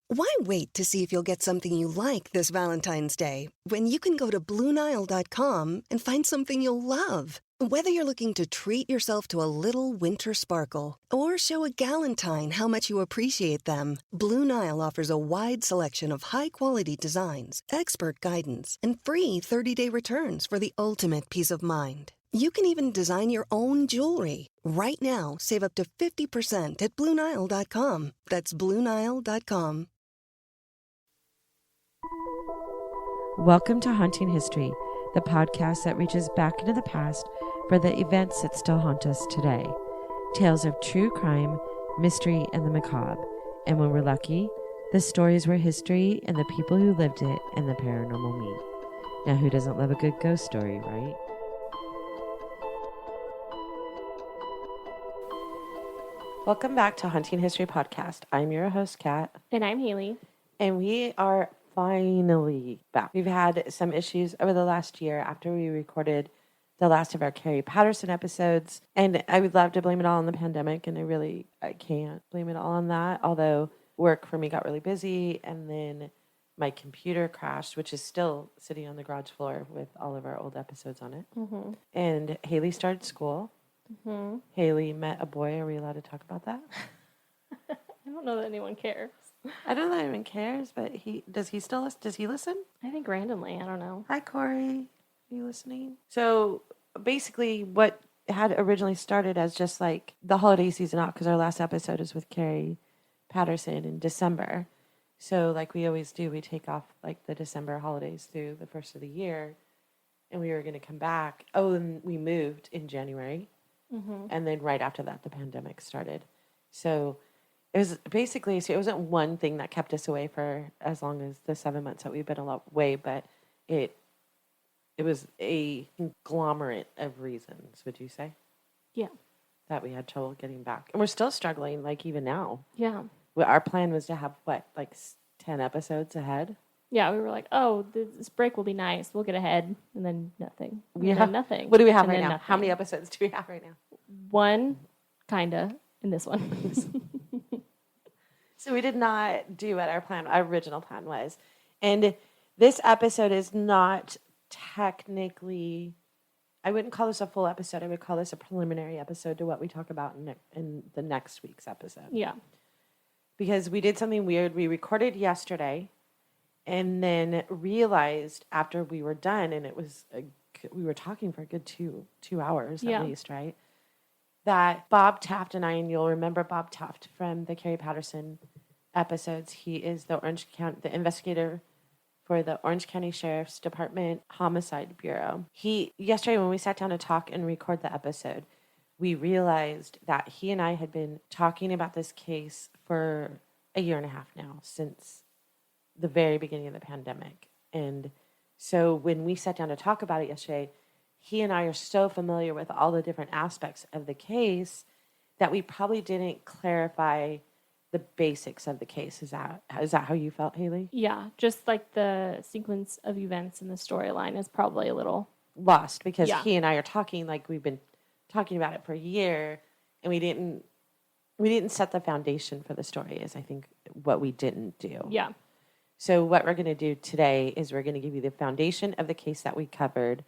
Why wait to see if you'll get something you like this Valentine's Day when you can go to BlueNile.com and find something you'll love? Whether you're looking to treat yourself to a little winter sparkle or show a galentine how much you appreciate them, Blue Nile offers a wide selection of high-quality designs, expert guidance, and free 30-day returns for the ultimate peace of mind. You can even design your own jewelry. Right now, save up to 50% at BlueNile.com. That's BlueNile.com. Welcome to Haunting History, the podcast that reaches back into the past for the events that still haunt us today. Tales of true crime, mystery, and the macabre. And when we're lucky, the stories where history and the people who lived it and the paranormal meet. Now, who doesn't love a good ghost story, right? Welcome back to Haunting History Podcast. I'm your host, Kat. And I'm Haley. And we are finally back. We've had some issues over the last year after we recorded the last of our Carrie Patterson episodes. And I would love to blame it all on the pandemic, and I can't blame it all on that. Although work for me got really busy, and then my computer crashed, which is still sitting on the garage floor with all of our old episodes on it. Mm-hmm. And Haley started school. Mm-hmm. Haley met a boy. Are we allowed to talk about that? I don't know that anyone cares. I don't know that anyone cares, but does he listen? I think randomly. I don't know. Hi, Corey. Are you listening? So basically what had originally started as just like the holiday season off, because our last episode is with Carrie Patterson in December. So like we always do, we take off like the December holidays through the first of the year, and we were going to come back. Oh, and we moved in January. Mm-hmm. And then right after that, the pandemic started. So it was basically, so it wasn't one thing that kept us away for as long as the 7 months that we've been away, but it was a conglomerate of reasons, would you say? Yeah. That we had trouble getting back. And we're still struggling, like even now. Yeah. Our plan was to have, 10 episodes ahead? Yeah, we were like, oh, this break will be nice. We'll get ahead. And then nothing. Then nothing. What do we have and right now? Nothing. How many episodes do we have right now? One, kind of, in this one. So we did not do what our original plan was. And this episode is not technically, I wouldn't call this a full episode. I would call this a preliminary episode to what we talk about in the next week's episode. Yeah. Because we did something weird. We recorded yesterday and then realized after we were done, and we were talking for a good two hours at least, right? That Bob Taft and I, and you'll remember Bob Taft from the Carrie Patterson episodes. He is the investigator for the Orange County Sheriff's Department Homicide Bureau. Yesterday when we sat down to talk and record the episode, we realized that he and I had been talking about this case for a year and a half now, since the very beginning of the pandemic. And so when we sat down to talk about it yesterday, he and I are so familiar with all the different aspects of the case that we probably didn't clarify the basics of the case. Is that how you felt, Haley? Yeah, just like the sequence of events in the storyline is probably a little lost, because he and I are talking like we've been talking about it for a year, and we didn't set the foundation for the story, is I think what we didn't do. Yeah. So what we're going to do today is we're going to give you the foundation of the case that we covered.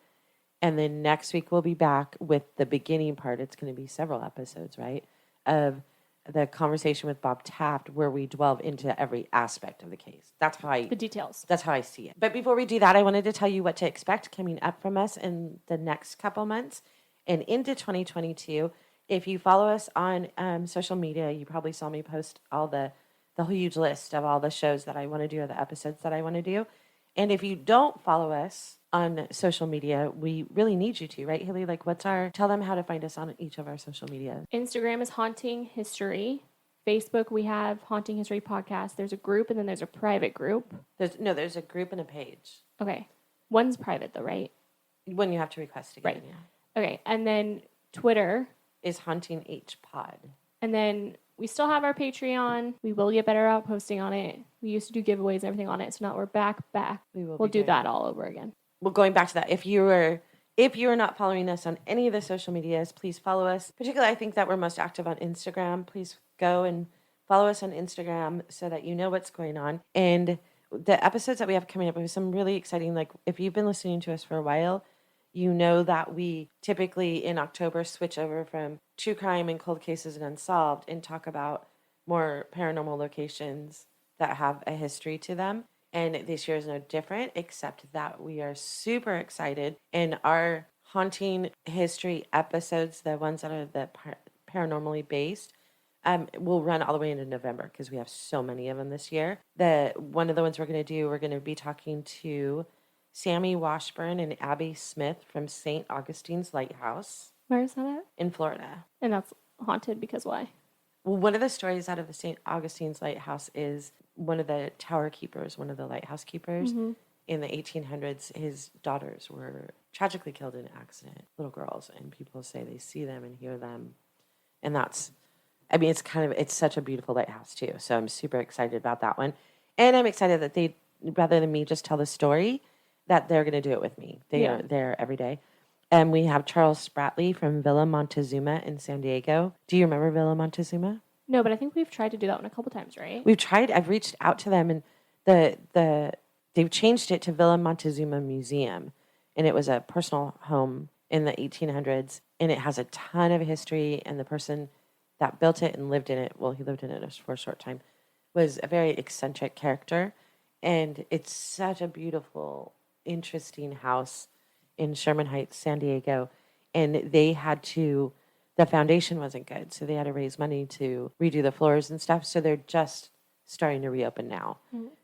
And then next week we'll be back with the beginning part. It's going to be several episodes, right, of the conversation with Bob Taft, where we delve into every aspect of the case. The details. That's how I see it. But before we do that, I wanted to tell you what to expect coming up from us in the next couple months and into 2022. If you follow us on social media, you probably saw me post all the huge list of all the shows that I want to do, or the episodes that I want to do. And if you don't follow us on social media, we really need you to, right, Haley? Like, tell them how to find us on each of our social media. Instagram is Haunting History. Facebook, we have Haunting History Podcast. There's a group, and then there's a private group. There's a group and a page. Okay. One's private, though, right? When you have to request again, right. Yeah. Okay, and then Twitter is Haunting H Pod. And then we still have our Patreon. We will get better at posting on it. We used to do giveaways and everything on it, so now we're back. We'll do that all over again. Well, going back to that, if you are not following us on any of the social medias, please follow us. Particularly, I think that we're most active on Instagram. Please go and Follow us on Instagram so that you know what's going on. And the episodes that we have coming up, we have some really exciting, like if you've been listening to us for a while, you know that we typically in October switch over from true crime and cold cases and unsolved and talk about more paranormal locations that have a history to them. And this year is no different, except that we are super excited. And our haunting history episodes, the ones that are the paranormally based, will run all the way into November because we have so many of them this year. One of the ones we're going to do, we're going to be talking to Sammy Washburn and Abby Smith from St. Augustine's Lighthouse. Where is that at? In Florida. And that's haunted because why? Well, one of the stories out of the St. Augustine's Lighthouse is one of the tower keepers, one of the lighthouse keepers, in the 1800s, his daughters were tragically killed in an accident, little girls, and people say they see them and hear them. And it's such a beautiful lighthouse too. So I'm super excited about that one. And I'm excited that they, rather than me just tell the story, that they're going to do it with me. They are there every day. And we have Charles Spratley from Villa Montezuma in San Diego. Do you remember Villa Montezuma? No, but I think we've tried to do that one a couple times, right? We've tried. I've reached out to them, and they've changed it to Villa Montezuma Museum, and it was a personal home in the 1800s, and it has a ton of history. And the person that built it and lived in it, well, he lived in it for a short time, was a very eccentric character, and it's such a beautiful, interesting house in Sherman Heights, San Diego, and the foundation wasn't good, so they had to raise money to redo the floors and stuff, so they're just starting to reopen now.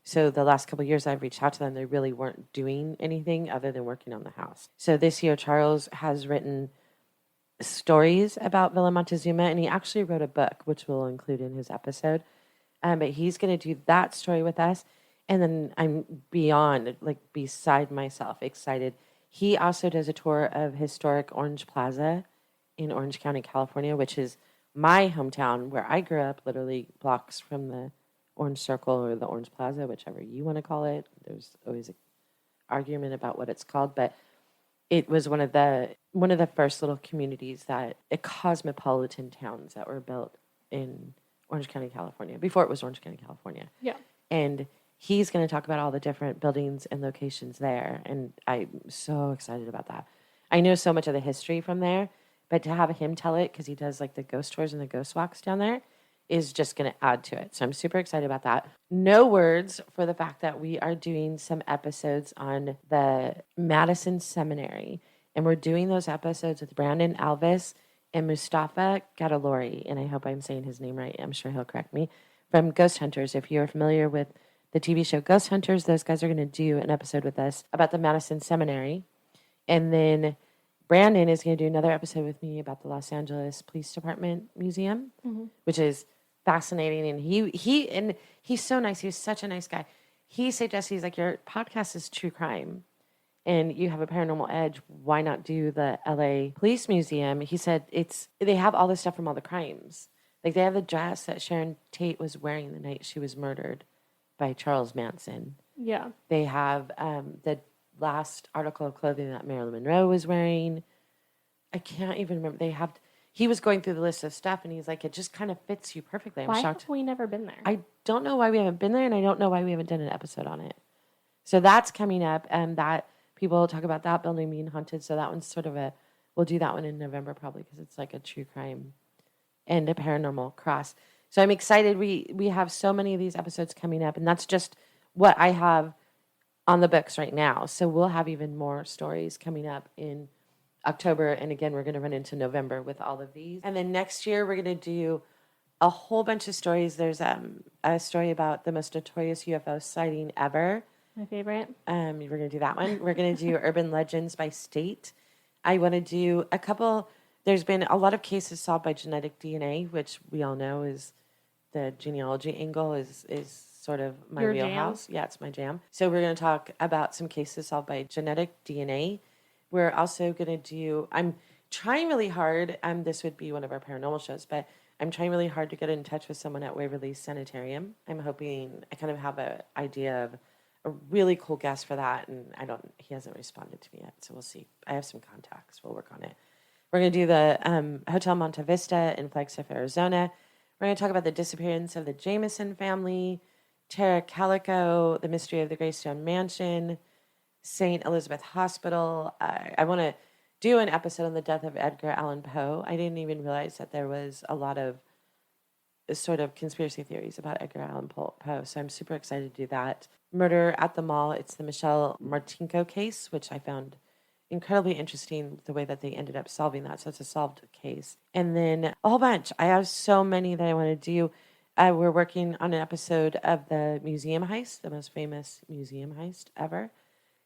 So the last couple of years I've reached out to them, they really weren't doing anything other than working on the house. So this year, Charles has written stories about Villa Montezuma, and he actually wrote a book, which we'll include in his episode, but he's going to do that story with us, and then I'm beside myself excited. He also does a tour of historic Orange Plaza in Orange County, California, which is my hometown where I grew up, literally blocks from the Orange Circle or the Orange Plaza, whichever you want to call it. There's always an argument about what it's called, but it was one of the first little communities cosmopolitan towns that were built in Orange County, California, before it was Orange County, California. Yeah. And he's going to talk about all the different buildings and locations there. And I'm so excited about that. I know so much of the history from there, but to have him tell it, because he does like the ghost tours and the ghost walks down there, is just going to add to it. So I'm super excited about that. No words for the fact that we are doing some episodes on the Madison Seminary. And we're doing those episodes with Brandon Alvis and Mustafa Gadalori. And I hope I'm saying his name right. I'm sure he'll correct me. From Ghost Hunters. If you're familiar with the TV show Ghost Hunters, those guys are going to do an episode with us about the Madison Seminary. And then Brandon is going to do another episode with me about the Los Angeles Police Department Museum, which is fascinating. And he's so nice. He's such a nice guy. He suggests, he's like, your podcast is true crime and you have a paranormal edge. Why not do the LA Police Museum? He said they have all this stuff from all the crimes. Like they have the dress that Sharon Tate was wearing the night she was murdered by Charles Manson. Yeah. They have the last article of clothing that Marilyn Monroe was wearing. I can't even remember. He was going through the list of stuff, and he's like, it just kind of fits you perfectly. I'm shocked. Have we never been there? I don't know why we haven't been there, and I don't know why we haven't done an episode on it. So that's coming up, and that people talk about that building being haunted. So that one's sort of we'll do that one in November probably because it's like a true crime and a paranormal cross. So I'm excited. We have so many of these episodes coming up, and that's just what I have on the books right now. So we'll have even more stories coming up in October. And again, we're going to run into November with all of these. And then next year, we're going to do a whole bunch of stories. There's a story about the most notorious UFO sighting ever. My favorite. We're going to do that one. We're going to do urban legends by state. I want to do a couple. There's been a lot of cases solved by genetic DNA, which we all know is the genealogy angle is sort of my wheelhouse. Yeah, it's my jam. So we're going to talk about some cases solved by genetic DNA. We're also going to I'm trying really hard, this would be one of our paranormal shows, but I'm trying really hard to get in touch with someone at Waverly Sanitarium. I'm hoping I kind of have an idea of a really cool guest for that, and he hasn't responded to me yet, so we'll see. I have some contacts. We'll work on it. We're going to do the Hotel Monte Vista in Flagstaff, Arizona. We're going to talk about the disappearance of the Jameson family, Tara Calico, the mystery of the Greystone Mansion, St. Elizabeth Hospital. I want to do an episode on the death of Edgar Allan Poe. I didn't even realize that there was a lot of sort of conspiracy theories about Edgar Allan Poe, so I'm super excited to do that. Murder at the Mall, it's the Michelle Martinko case, which I found incredibly interesting, the way that they ended up solving that. So it's a solved case. And then a whole bunch. I have so many that I want to do. We're working on an episode of the museum heist, the most famous museum heist ever.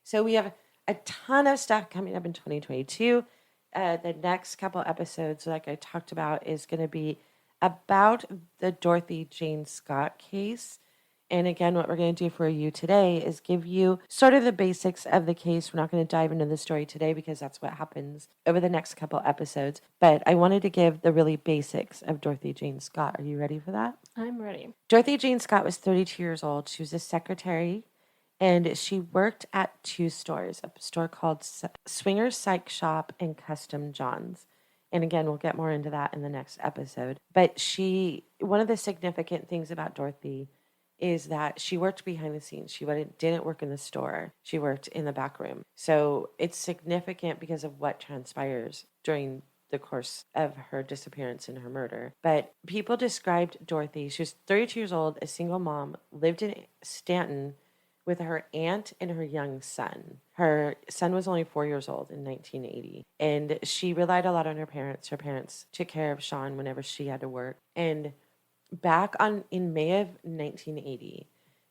So we have a ton of stuff coming up in 2022. The next couple episodes, like I talked about, is going to be about the Dorothy Jane Scott case. And again, what we're going to do for you today is give you sort of the basics of the case. We're not going to dive into the story today because that's what happens over the next couple episodes. But I wanted to give the really basics of Dorothy Jane Scott. Are you ready for that? I'm ready. Dorothy Jane Scott was 32 years old. She was a secretary, and she worked at two stores, a store called Swingers Psych Shop and Custom John's. And again, we'll get more into that in the next episode. But one of the significant things about Dorothy is that she worked behind the scenes. She didn't work in the store. She worked in the back room. So it's significant because of what transpires during the course of her disappearance and her murder. But people described Dorothy, she was 32 years old, a single mom, lived in Stanton with her aunt and her young son. Her son was only 4 years old in 1980. And she relied a lot on her parents. Her parents took care of Sean whenever she had to work. And in May of 1980,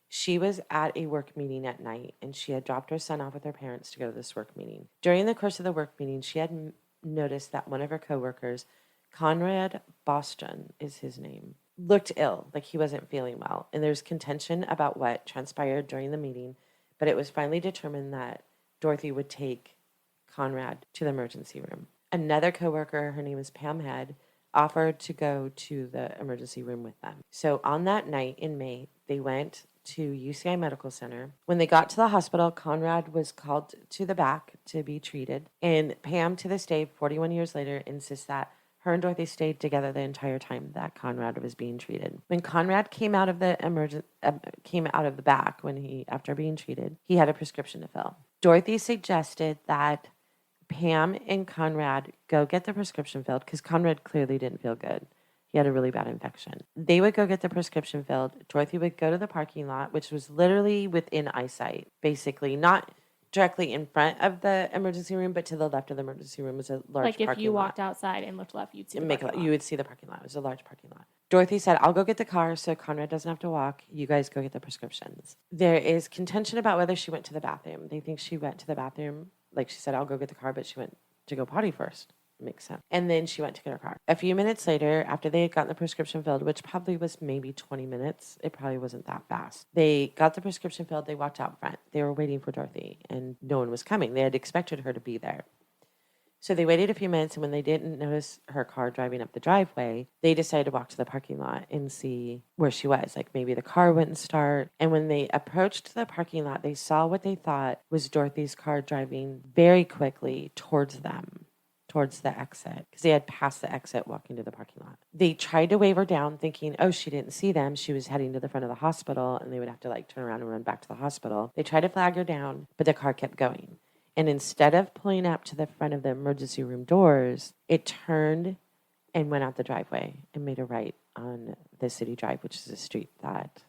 she was at a work meeting at night, and she had dropped her son off with her parents to go to this work meeting. During the course of the work meeting, she had noticed that one of her coworkers, Conrad Boston is his name, looked ill, like he wasn't feeling well. And there's contention about what transpired during the meeting, but it was finally determined that Dorothy would take Conrad to the emergency room. Another coworker, her name is Pam Head, offered to go to the emergency room with them. So on that night in May, they went to UCI Medical Center. When they got to the hospital, Conrad was called to the back to be treated. And Pam, to this day, 41 years later, insists that her and Dorothy stayed together the entire time that Conrad was being treated. When Conrad came out of the back after being treated, he had a prescription to fill. Dorothy suggested that Pam and Conrad go get the prescription filled because Conrad clearly didn't feel good. He had a really bad infection. They would go get the prescription filled. Dorothy would go to the parking lot, which was literally within eyesight, basically. Not directly in front of the emergency room, but to the left of the emergency room was a large parking lot. Like if you walked outside and looked left, you'd see the parking lot. You would see the parking lot. It was a large parking lot. Dorothy said, I'll go get the car so Conrad doesn't have to walk. You guys go get the prescriptions. There is contention about whether she went to the bathroom. They think she went to the bathroom. Like she said, I'll go get the car, but she went to go potty first. Makes sense. And then she went to get her car. A few minutes later, after they had gotten the prescription filled, which probably was maybe 20 minutes, it probably wasn't that fast. They got the prescription filled. They walked out front. They were waiting for Dorothy, and no one was coming. They had expected her to be there. So they waited a few minutes, and when they didn't notice her car driving up the driveway, they decided to walk to the parking lot and see where she was. Like maybe the car wouldn't start. And when they approached the parking lot, they saw what they thought was Dorothy's car driving very quickly towards them, towards the exit, because they had passed the exit walking to the parking lot. They tried to wave her down thinking, oh, she didn't see them. She was heading to the front of the hospital, and they would have to like turn around and run back to the hospital. They tried to flag her down, but the car kept going. And instead of pulling up to the front of the emergency room doors, it turned and went out the driveway and made a right on the city drive, which is a street that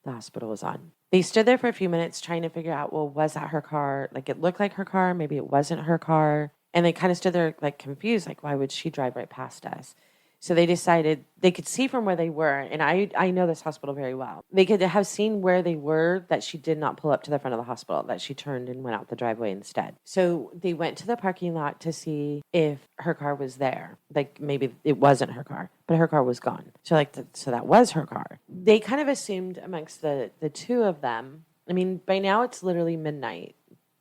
the hospital was on. They stood there for a few minutes trying to figure out, well, was that her car? Like it looked like her car. Maybe it wasn't her car. And they kind of stood there like confused, like, why would she drive right past us? So they decided they could see from where they were. And I know this hospital very well. They could have seen where they were, that she did not pull up to the front of the hospital, that she turned and went out the driveway instead. So they went to the parking lot to see if her car was there. Like maybe it wasn't her car, but her car was gone. So so that was her car. They kind of assumed amongst the two of them, I mean, by now it's literally midnight,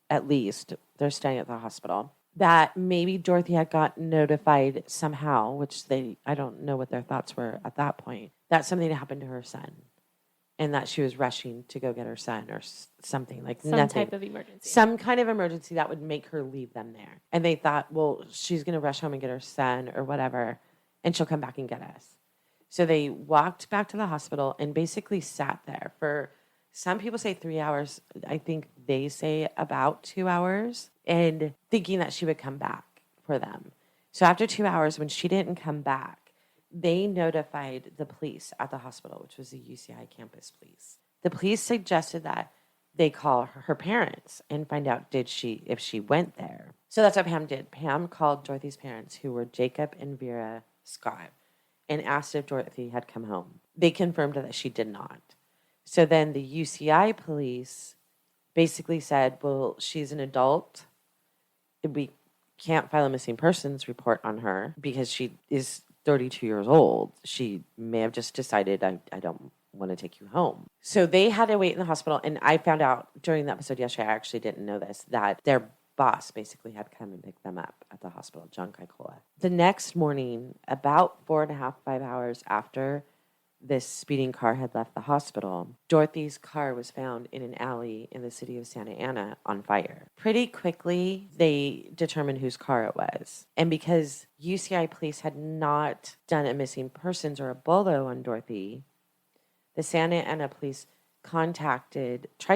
at least. They're staying at the hospital. That maybe Dorothy had gotten notified somehow, which I don't know what their thoughts were at that point, that something had happened to her son and that she was rushing to go get her son or something like some type of emergency. Some kind of emergency that would make her leave them there. And they thought, well, she's going to rush home and get her son or whatever, and she'll come back and get us. So they walked back to the hospital and basically sat there for, some people say 3 hours. I think they say about 2 hours, and thinking that she would come back for them. So after 2 hours, when she didn't come back, they notified the police at the hospital, which was the UCI campus police. The police suggested that they call her parents and find out if she went there. So that's what Pam did. Pam called Dorothy's parents, who were Jacob and Vera Scott, and asked if Dorothy had come home. They confirmed that she did not. So then the UCI police basically said, well, she's an adult. We can't file a missing persons report on her because she is 32 years old. She may have just decided, I don't want to take you home. So they had to wait in the hospital. And I found out during the episode yesterday, I actually didn't know this, that their boss basically had come and pick them up at the hospital, John Kikola. The next morning, about 4.5, 5 hours after this speeding car had left the hospital, Dorothy's car was found in an alley in the city of Santa Ana on fire. Pretty quickly, they determined whose car it was. And because UCI police had not done a missing persons or a BOLO on Dorothy, the Santa Ana police tried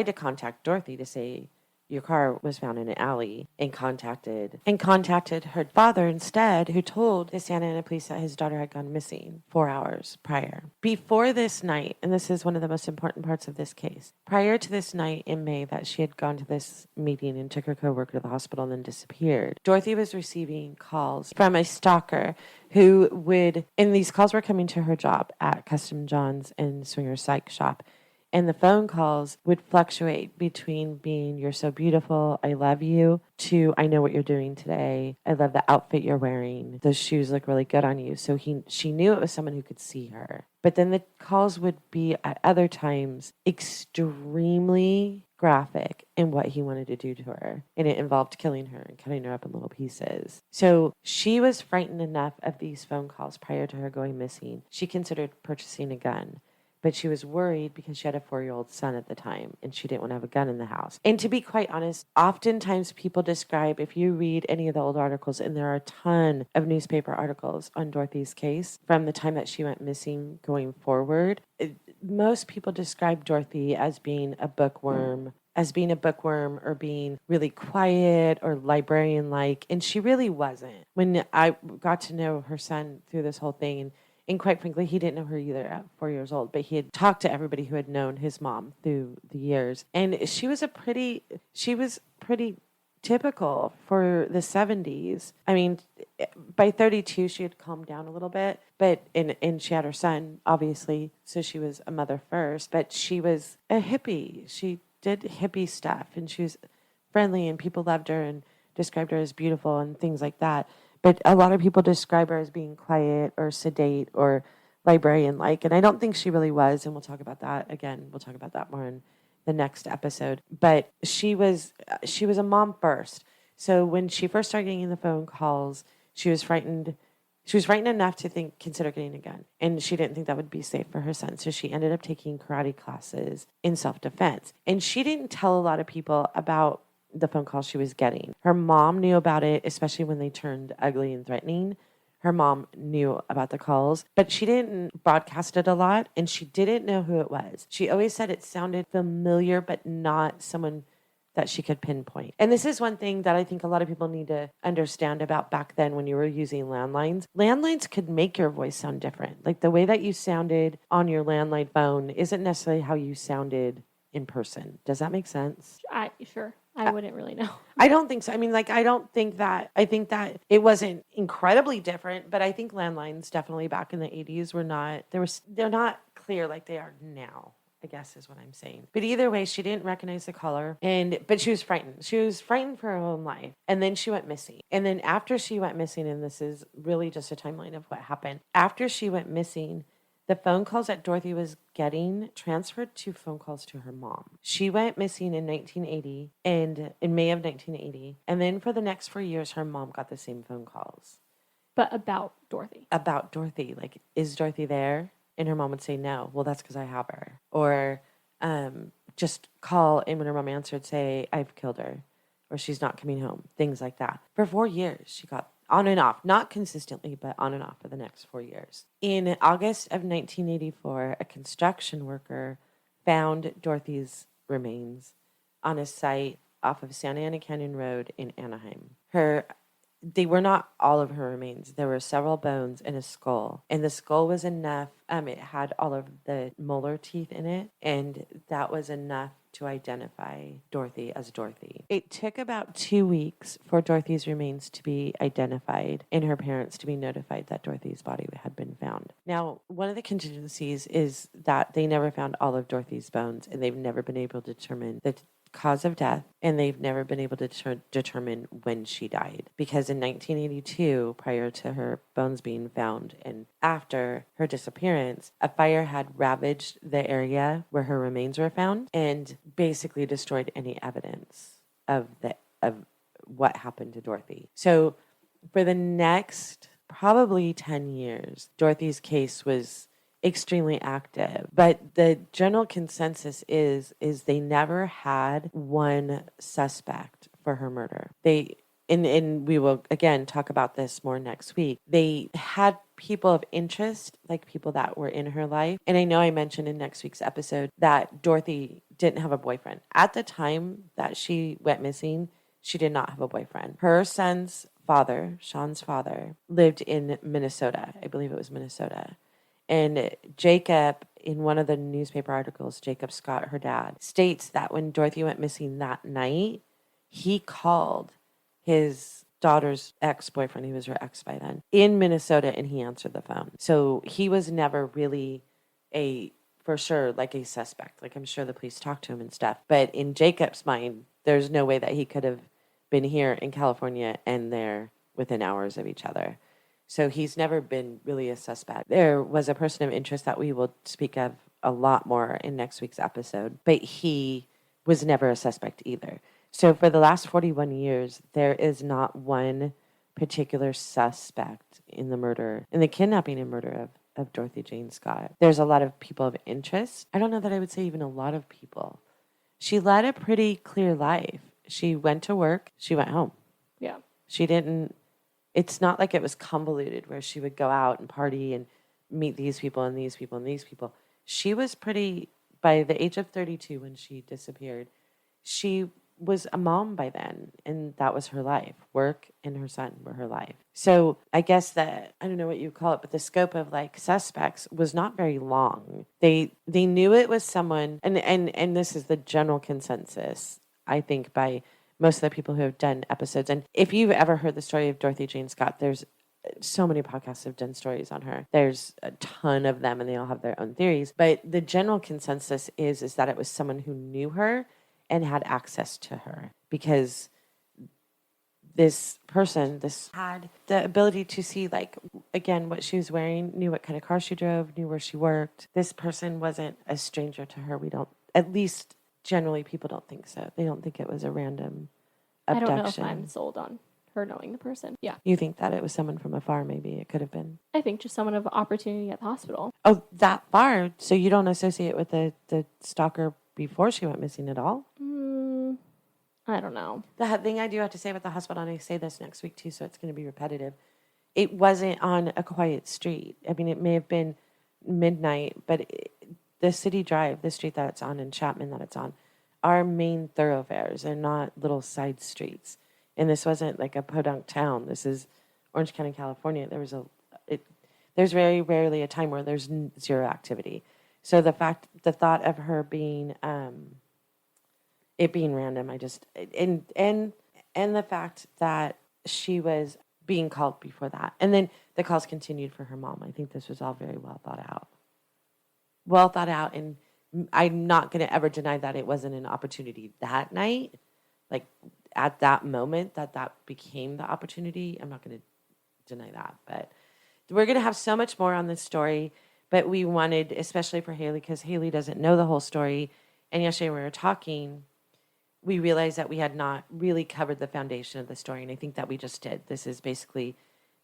to contact Dorothy to say, your car was found in an alley, and contacted her father instead, who told the Santa Ana police that his daughter had gone missing 4 hours prior. Before this night, and this is one of the most important parts of this case, prior to this night in May that she had gone to this meeting and took her coworker to the hospital and then disappeared, Dorothy was receiving calls from a stalker who would, and these calls were coming to her job at Custom John's and Swinger Psych Shop. And the phone calls would fluctuate between being, you're so beautiful, I love you, to, I know what you're doing today, I love the outfit you're wearing, those shoes look really good on you. So she knew it was someone who could see her. But then the calls would be at other times extremely graphic in what he wanted to do to her. And it involved killing her and cutting her up in little pieces. So she was frightened enough of these phone calls prior to her going missing. She considered purchasing a gun. But she was worried because she had a 4-year-old son at the time, and she didn't want to have a gun in the house. And to be quite honest, oftentimes people describe, if you read any of the old articles, and there are a ton of newspaper articles on Dorothy's case from the time that she went missing going forward, most people describe Dorothy as being a bookworm, or being really quiet or librarian-like, and she really wasn't. When I got to know her son through this whole thing, and quite frankly, he didn't know her either at 4 years old, but he had talked to everybody who had known his mom through the years. And she was pretty typical for the 70s. I mean, by 32, she had calmed down a little bit, but, and she had her son, obviously, so she was a mother first, but she was a hippie. She did hippie stuff, and she was friendly, and people loved her and described her as beautiful and things like that. But a lot of people describe her as being quiet or sedate or librarian-like, and I don't think she really was, and we'll talk about that again. We'll talk about that more in the next episode. But she was a mom first. So when she first started getting the phone calls, she was frightened. She was frightened enough to consider getting a gun, and she didn't think that would be safe for her son. So she ended up taking karate classes in self-defense, and she didn't tell a lot of people about the phone call she was getting. Her mom knew about it, especially when they turned ugly and threatening. Her mom knew about the calls, but she didn't broadcast it a lot, and she didn't know who it was. She always said it sounded familiar, but not someone that she could pinpoint. And this is one thing that I think a lot of people need to understand about back then when you were using landlines. Landlines could make your voice sound different. Like the way that you sounded on your landline phone isn't necessarily how you sounded in person. Does that make sense? Sure. I wouldn't really know. I don't think so. I mean, I think that it wasn't incredibly different, but I think landlines definitely back in the 80s they're not clear like they are now, I guess is what I'm saying. But either way, she didn't recognize the caller, but she was frightened. She was frightened for her own life. And then she went missing. And then after she went missing, and this is really just a timeline of what happened, after she went missing, the phone calls that Dorothy was getting transferred to phone calls to her mom. She went missing in 1980, and in May of 1980. And then for the next 4 years, her mom got the same phone calls. But about Dorothy. About Dorothy. Like, is Dorothy there? And her mom would say no. Well, that's because I have her. Or just call, and when her mom answered, say, I've killed her. Or she's not coming home. Things like that. For 4 years, she got on and off, not consistently, but on and off for the next 4 years. In August of 1984, a construction worker found Dorothy's remains on a site off of Santa Ana Canyon Road in Anaheim. They were not all of her remains. There were several bones and a skull. And the skull was enough. It had all of the molar teeth in it. And that was enough to identify Dorothy as Dorothy. It took about 2 weeks for Dorothy's remains to be identified and her parents to be notified that Dorothy's body had been found. Now, one of the contingencies is that they never found all of Dorothy's bones, and they've never been able to determine the cause of death, and they've never been able to determine when she died. Because in 1982, prior to her bones being found and after her disappearance, a fire had ravaged the area where her remains were found and basically destroyed any evidence of what happened to Dorothy. So for the next probably 10 years, Dorothy's case was extremely active, but the general consensus is they never had one suspect for her murder. And we will again talk about this more next week. They had people of interest, like people that were in her life. And I know I mentioned in next week's episode that Dorothy didn't have a boyfriend. At the time that she went missing, she did not have a boyfriend. Her son's father, Sean's father, lived in Minnesota. I believe it was Minnesota. And Jacob, in one of the newspaper articles, Jacob Scott, her dad, states that when Dorothy went missing that night, he called his daughter's ex-boyfriend, he was her ex by then, in Minnesota, and he answered the phone. So he was never really for sure, like a suspect. Like, I'm sure the police talked to him and stuff. But in Jacob's mind, there's no way that he could have been here in California and there within hours of each other. So he's never been really a suspect. There was a person of interest that we will speak of a lot more in next week's episode, but he was never a suspect either. So for the last 41 years, there is not one particular suspect in the kidnapping and murder of Dorothy Jane Scott. There's a lot of people of interest. I don't know that I would say even a lot of people. She led a pretty clear life. She went to work. She went home. Yeah. It's not like it was convoluted where she would go out and party and meet these people and these people and these people. She was by the age of 32 when she disappeared, she was a mom by then, and that was her life. Work and her son were her life. So I guess that, I don't know what you call it, but the scope of like suspects was not very long. They knew it was someone, and this is the general consensus, I think, by most of the people who have done episodes. And if you've ever heard the story of Dorothy Jane Scott, there's so many podcasts have done stories on her. There's a ton of them, and they all have their own theories. But the general consensus is that it was someone who knew her and had access to her, because this person had the ability to see, like, again, what she was wearing, knew what kind of car she drove, knew where she worked. This person wasn't a stranger to her. At least generally, people don't think so. They don't think it was a random abduction. I don't know if I'm sold on her knowing the person. Yeah. You think that it was someone from afar, maybe it could have been? I think just someone of opportunity at the hospital. Oh, that far? So you don't associate with the stalker before she went missing at all? I don't know. The thing I do have to say about the hospital, and I say this next week too, so it's going to be repetitive, it wasn't on a quiet street. I mean, it may have been midnight, but the city drive, the street that it's on in Chapman that it's on, are main thoroughfares. They're not little side streets. And this wasn't like a podunk town. This is Orange County, California. There's very rarely a time where there's zero activity. So the thought of her being, it being random, and the fact that she was being called before that. And then the calls continued for her mom. I think this was all very well thought out. And I'm not going to ever deny that it wasn't an opportunity that night. Like, at that moment that became the opportunity. I'm not going to deny that. But we're going to have so much more on this story. But we wanted, especially for Haley, because Haley doesn't know the whole story. And yesterday when we were talking, we realized that we had not really covered the foundation of the story. And I think that we just did. This is basically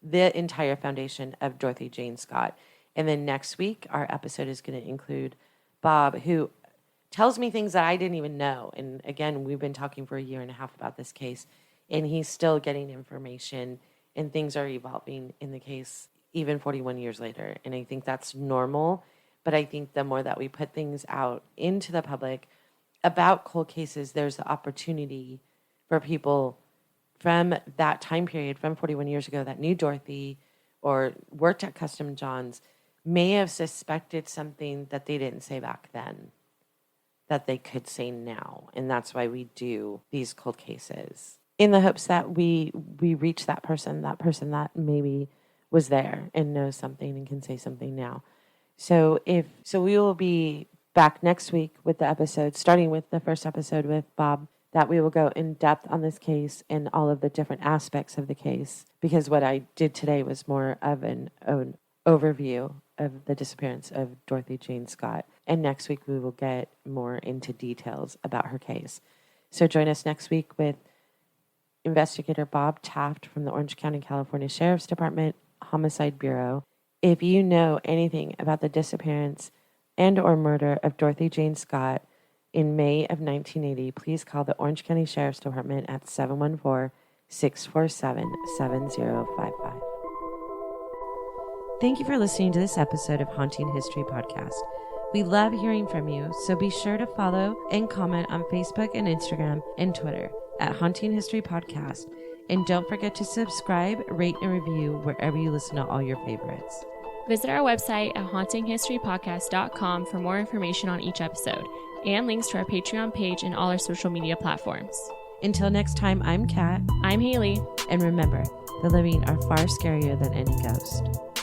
the entire foundation of Dorothy Jane Scott. And then next week, our episode is going to include Bob, who tells me things that I didn't even know. And again, we've been talking for a year and a half about this case, and he's still getting information and things are evolving in the case even 41 years later. And I think that's normal. But I think the more that we put things out into the public about cold cases, there's the opportunity for people from that time period, from 41 years ago, that knew Dorothy or worked at Custom John's, may have suspected something that they didn't say back then that they could say now. And that's why we do these cold cases, in the hopes that we reach that person that maybe was there and knows something and can say something now. So we will be back next week with the episode, starting with the first episode with Bob, that we will go in depth on this case and all of the different aspects of the case, because what I did today was more of an overview of the disappearance of Dorothy Jane Scott. And next week we will get more into details about her case. So join us next week with Investigator Bob Taft from the Orange County, California Sheriff's Department Homicide Bureau. If you know anything about the disappearance and or murder of Dorothy Jane Scott in May of 1980, please call the Orange County Sheriff's Department at 714-647-7055. Thank you for listening to this episode of Haunting History Podcast. We love hearing from you, so be sure to follow and comment on Facebook and Instagram and Twitter at Haunting History Podcast. And don't forget to subscribe, rate, and review wherever you listen to all your favorites. Visit our website at hauntinghistorypodcast.com for more information on each episode and links to our Patreon page and all our social media platforms. Until next time, I'm Kat. I'm Haley. And remember, the living are far scarier than any ghost.